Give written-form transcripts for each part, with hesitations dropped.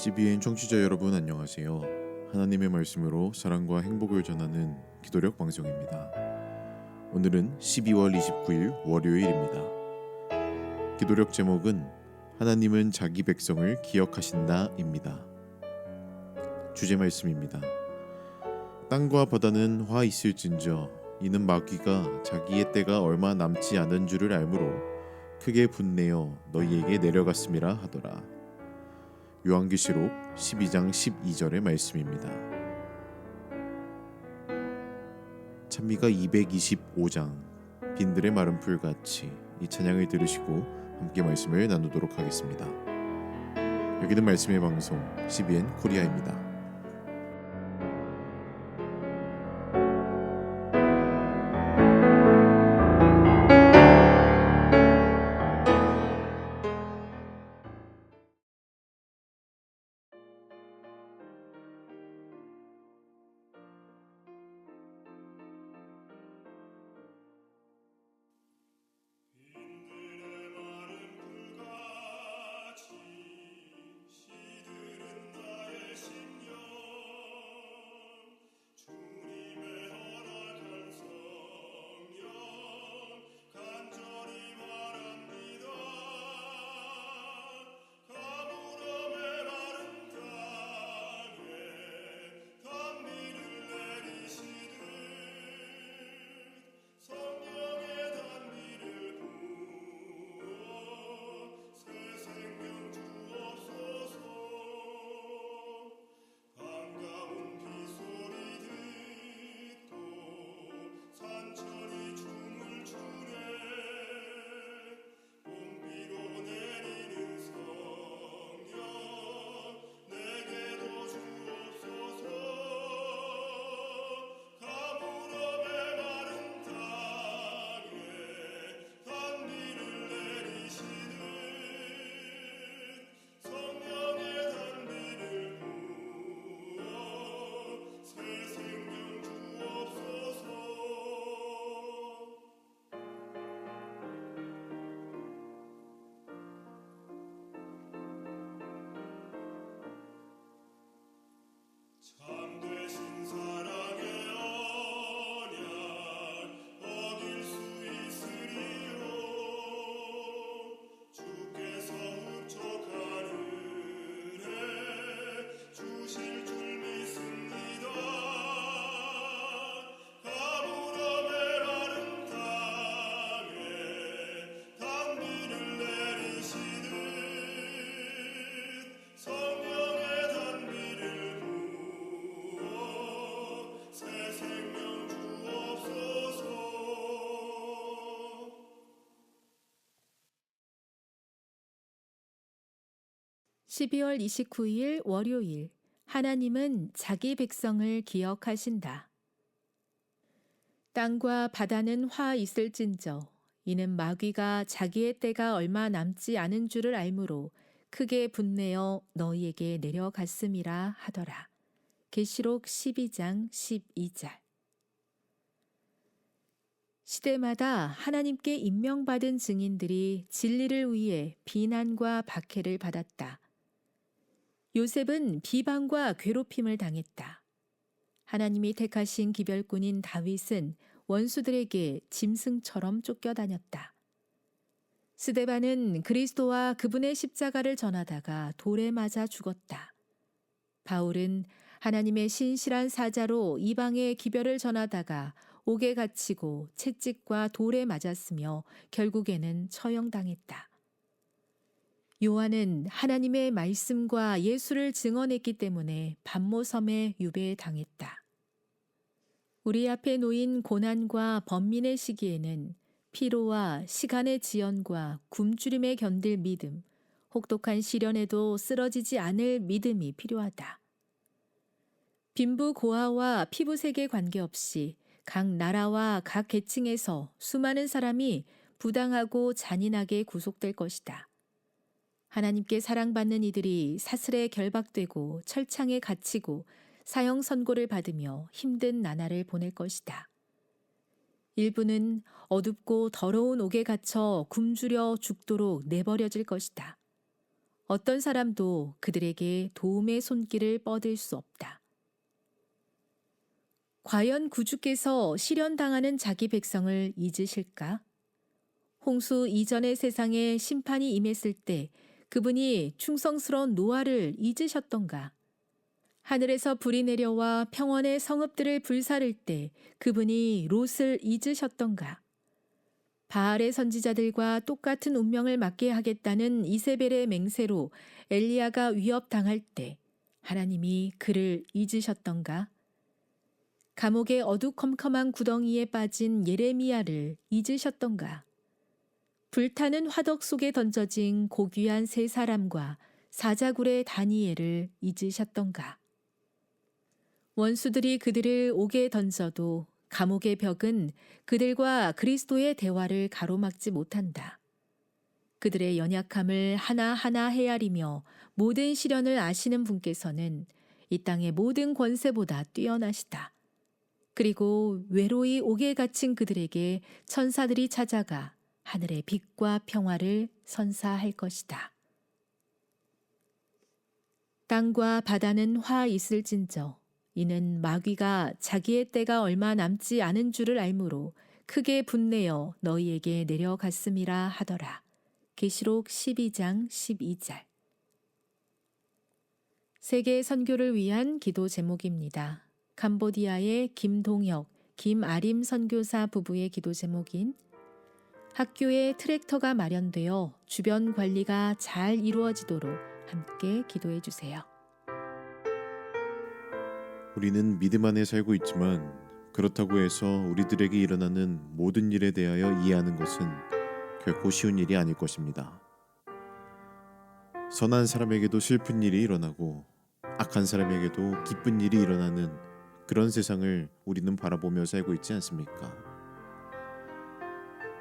CBN 청취자 여러분 안녕하세요. 하나님의 말씀으로 사랑과 행복을 전하는 기도력 방송입니다. 오늘은 12월 29일 월요일입니다. 기도력 제목은 하나님은 자기 백성을 기억하신다입니다. 주제 말씀입니다. 땅과 바다는 화 있을진저 이는 마귀가 자기의 때가 얼마 남지 않은 줄을 알므로 크게 분내어 너희에게 내려갔음이라 하더라. 요한계시록 12장 12절의 말씀입니다. 찬미가 225장 빈들의 마른 풀같이 이 찬양을 들으시고 함께 말씀을 나누도록 하겠습니다. 여기는 말씀의 방송 CBN 코리아입니다. (12월 29일) 월요일, 하나님은 자기 백성을 기억하신다. 땅과 바다는 화 있을진저 이는 마귀가 자기의 때가 얼마 남지 않은 줄을 알므로 크게 분내어 너희에게 내려갔음이라 하더라. 계시록 12장 12절. 시대마다 하나님께 임명받은 증인들이 진리를 위해 비난과 박해를 받았다. 요셉은 비방과 괴롭힘을 당했다. 하나님이 택하신 기별꾼인 다윗은 원수들에게 짐승처럼 쫓겨다녔다. 스데반은 그리스도와 그분의 십자가를 전하다가 돌에 맞아 죽었다. 바울은 하나님의 신실한 사자로 이방의 기별을 전하다가 옥에 갇히고 채찍과 돌에 맞았으며 결국에는 처형당했다. 요한은 하나님의 말씀과 예수를 증언했기 때문에 반모섬에 유배당했다. 우리 앞에 놓인 고난과 번민의 시기에는 피로와 시간의 지연과 굶주림에 견딜 믿음, 혹독한 시련에도 쓰러지지 않을 믿음이 필요하다. 빈부 고아와 피부색에 관계없이 각 나라와 각 계층에서 수많은 사람이 부당하고 잔인하게 구속될 것이다. 하나님께 사랑받는 이들이 사슬에 결박되고 철창에 갇히고 사형 선고를 받으며 힘든 나날을 보낼 것이다. 일부는 어둡고 더러운 옥에 갇혀 굶주려 죽도록 내버려질 것이다. 어떤 사람도 그들에게 도움의 손길을 뻗을 수 없다. 과연 구주께서 시련당하는 자기 백성을 잊으실까? 홍수 이전의 세상에 심판이 임했을 때 그분이 충성스러운 노아를 잊으셨던가? 하늘에서 불이 내려와 평원의 성읍들을 불사를 때 그분이 롯을 잊으셨던가? 바알의 선지자들과 똑같은 운명을 맞게 하겠다는 이세벨의 맹세로 엘리야가 위협당할 때 하나님이 그를 잊으셨던가? 감옥의 어두컴컴한 구덩이에 빠진 예레미야를 잊으셨던가? 불타는 화덕 속에 던져진 고귀한 세 사람과 사자굴의 다니엘을 잊으셨던가? 원수들이 그들을 옥에 던져도 감옥의 벽은 그들과 그리스도의 대화를 가로막지 못한다. 그들의 연약함을 하나하나 헤아리며 모든 시련을 아시는 분께서는 이 땅의 모든 권세보다 뛰어나시다. 그리고 외로이 옥에 갇힌 그들에게 천사들이 찾아가 하늘의 빛과 평화를 선사할 것이다. 땅과 바다는 화 있을진저 이는 마귀가 자기의 때가 얼마 남지 않은 줄을 알므로 크게 분내어 너희에게 내려갔음이라 하더라. 계시록 12장 12절. 세계 선교를 위한 기도 제목입니다. 캄보디아의 김동혁, 김아림 선교사 부부의 기도 제목인 학교에 트랙터가 마련되어 주변 관리가 잘 이루어지도록 함께 기도해 주세요. 우리는 믿음 안에 살고 있지만 그렇다고 해서 우리들에게 일어나는 모든 일에 대하여 이해하는 것은 결코 쉬운 일이 아닐 것입니다. 선한 사람에게도 슬픈 일이 일어나고 악한 사람에게도 기쁜 일이 일어나는 그런 세상을 우리는 바라보며 살고 있지 않습니까?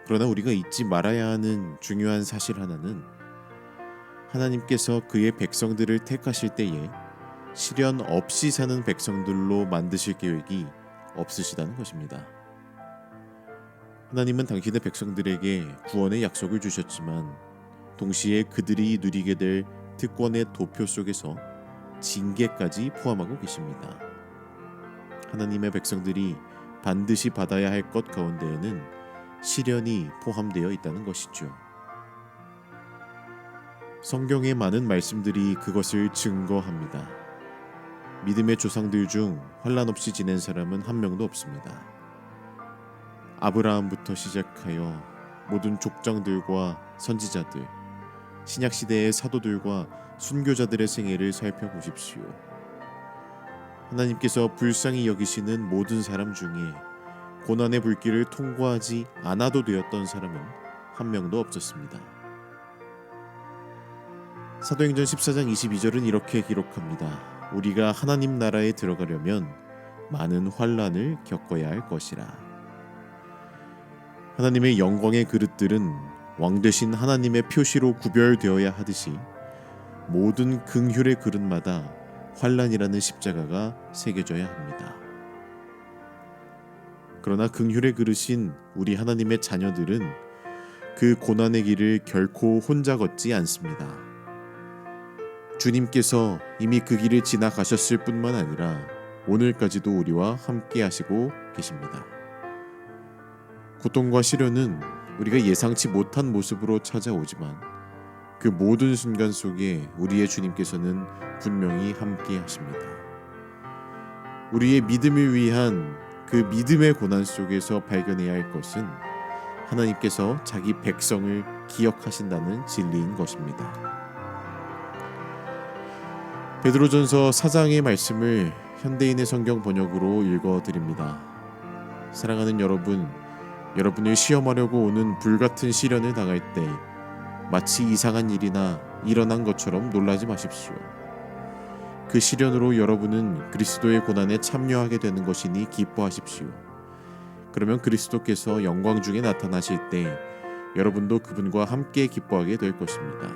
그러나 우리가 잊지 말아야 하는 중요한 사실 하나는 하나님께서 그의 백성들을 택하실 때에 시련 없이 사는 백성들로 만드실 계획이 없으시다는 것입니다. 하나님은 당신의 백성들에게 구원의 약속을 주셨지만 동시에 그들이 누리게 될 특권의 도표 속에서 징계까지 포함하고 계십니다. 하나님의 백성들이 반드시 받아야 할 것 가운데에는 시련이 포함되어 있다는 것이죠. 성경의 많은 말씀들이 그것을 증거합니다. 믿음의 조상들 중 환난 없이 지낸 사람은 한 명도 없습니다. 아브라함부터 시작하여 모든 족장들과 선지자들, 신약시대의 사도들과 순교자들의 생애를 살펴보십시오. 하나님께서 불쌍히 여기시는 모든 사람 중에 고난의 불길을 통과하지 않아도 되었던 사람은 한 명도 없었습니다. 사도행전 14장 22절은 이렇게 기록합니다. 우리가 하나님 나라에 들어가려면 많은 환난을 겪어야 할 것이라. 하나님의 영광의 그릇들은 왕 되신 하나님의 표시로 구별되어야 하듯이 모든 긍휼의 그릇마다 환난이라는 십자가가 새겨져야 합니다. 그러나 긍휼의 그릇인 우리 하나님의 자녀들은 그 고난의 길을 결코 혼자 걷지 않습니다. 주님께서 이미 그 길을 지나가셨을 뿐만 아니라 오늘까지도 우리와 함께 하시고 계십니다. 고통과 시련은 우리가 예상치 못한 모습으로 찾아오지만 그 모든 순간 속에 우리의 주님께서는 분명히 함께 하십니다. 우리의 믿음을 위한 그 믿음의 고난 속에서 발견해야 할 것은 하나님께서 자기 백성을 기억하신다는 진리인 것입니다. 베드로전서 4장의 말씀을 현대인의 성경 번역으로 읽어드립니다. 사랑하는 여러분, 여러분을 시험하려고 오는 불같은 시련을 당할 때 마치 이상한 일이나 일어난 것처럼 놀라지 마십시오. 그 시련으로 여러분은 그리스도의 고난에 참여하게 되는 것이니 기뻐하십시오. 그러면 그리스도께서 영광 중에 나타나실 때 여러분도 그분과 함께 기뻐하게 될 것입니다.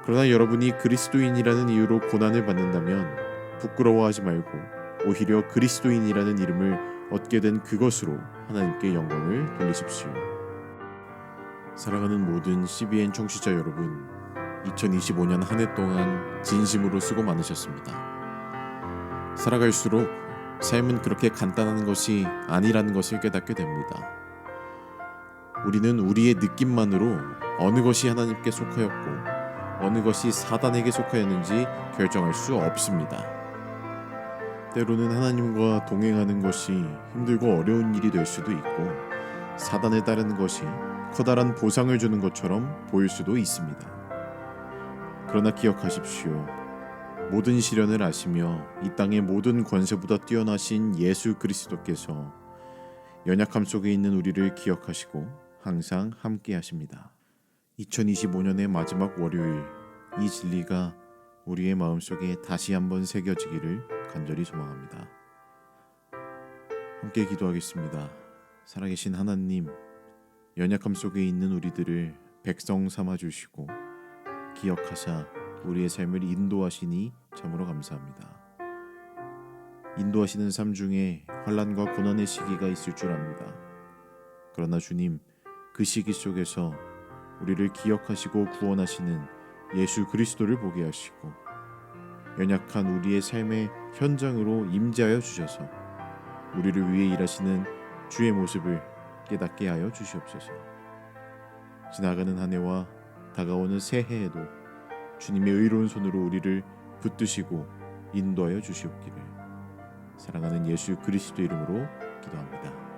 그러나 여러분이 그리스도인이라는 이유로 고난을 받는다면 부끄러워하지 말고 오히려 그리스도인이라는 이름을 얻게 된 그것으로 하나님께 영광을 돌리십시오. 사랑하는 모든 CBN 청취자 여러분, 2025년 한 해 동안 진심으로 수고 많으셨습니다. 살아갈수록 삶은 그렇게 간단한 것이 아니라는 것을 깨닫게 됩니다. 우리는 우리의 느낌만으로 어느 것이 하나님께 속하였고 어느 것이 사단에게 속하였는지 결정할 수 없습니다. 때로는 하나님과 동행하는 것이 힘들고 어려운 일이 될 수도 있고 사단에 따르는 것이 커다란 보상을 주는 것처럼 보일 수도 있습니다. 그러나 기억하십시오. 모든 시련을 아시며 이 땅의 모든 권세보다 뛰어나신 예수 그리스도께서 연약함 속에 있는 우리를 기억하시고 항상 함께 하십니다. 2025년의 마지막 월요일, 이 진리가 우리의 마음속에 다시 한번 새겨지기를 간절히 소망합니다. 함께 기도하겠습니다. 살아계신 하나님, 연약함 속에 있는 우리들을 백성 삼아 주시고 기억하사 우리의 삶을 인도하시니 참으로 감사합니다. 인도하시는 삶 중에 환난과 고난의 시기가 있을 줄 압니다. 그러나 주님, 그 시기 속에서 우리를 기억하시고 구원하시는 예수 그리스도를 보게 하시고 연약한 우리의 삶의 현장으로 임재하여 주셔서 우리를 위해 일하시는 주의 모습을 깨닫게 하여 주시옵소서. 지나가는 한 해와 다가오는 새해에도 주님의 의로운 손으로 우리를 붙드시고 인도하여 주시옵기를 사랑하는 예수 그리스도 이름으로 기도합니다.